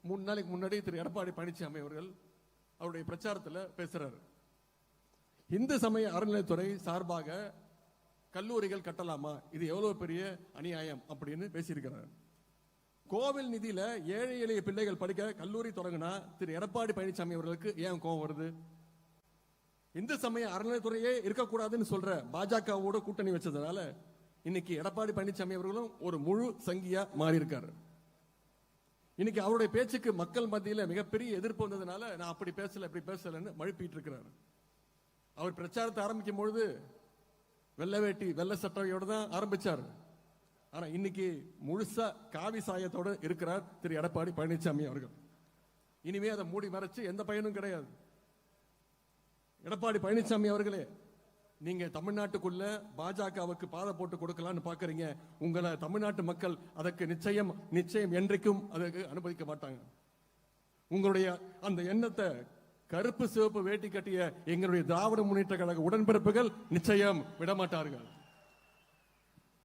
3 நாளைக்கு முன்னாடி திரு எடப்பாடி பழனிசாமி அவர்கள் அவருடைய பிரச்சாரத்தில் பேசுறாரு. இந்து சமய அறநிலையத்துறை சார்பாக கல்லூரிகள் கட்டலாமா, இது எவ்வளவு பெரிய அநியாயம் அப்படின்னு பேசியிருக்கிறார். கோவில் நிதியில ஏழை எளிய பிள்ளைகள் படிக்க கல்லூரி தொடங்கினா திரு எடப்பாடி பழனிசாமி அவர்களுக்கு ஏன் கோபம் வருது? இந்து சமய அறநிலையத்துறையே இருக்கக்கூடாதுன்னு சொல்ற பாஜகவோட கூட்டணி வச்சதுனால இன்னைக்கு எடப்பாடி பழனிசாமி அவர்களும் ஒரு முழு சங்கியா மாறி இருக்காரு. இன்னைக்கு அவருடைய பேச்சுக்கு மக்கள் மத்தியில மிகப்பெரிய எதிர்ப்பு வந்ததுனால நான் அப்படி பேசல இப்படி பேசலன்னு மழுப்பிட்டு இருக்கிறார். அவர் பிரச்சாரத்தை ஆரம்பிக்கும் பொழுது வெள்ளை வேட்டி வெள்ளை சட்டையோட தான் ஆரம்பிச்சார். ஆனா இன்னைக்கு முழுசா காவி சாயத்தோடு இருக்கிறார் திரு எடப்பாடி பழனிசாமி அவர்கள். இனிமே அதை மூடி மறைச்சு எந்த பயனும் கிடையாது. எடப்பாடி பழனிசாமி அவர்களே, நீங்க தமிழ்நாட்டுக்குள்ள பாஜகவுக்கு பாதை போட்டு கொடுக்கலாம்னு பாக்குறீங்க. உங்களை தமிழ்நாட்டு மக்கள் அதற்கு நிச்சயம் என்றைக்கும் அதற்கு அனுமதிக்க மாட்டாங்க. உங்களுடைய அந்த எண்ணத்தை கருப்பு சிவப்பு வேட்டி கட்டிய எங்களுடைய திராவிட முன்னேற்ற கழக உடன்பிறப்புகள் நிச்சயம் விடமாட்டார்கள்.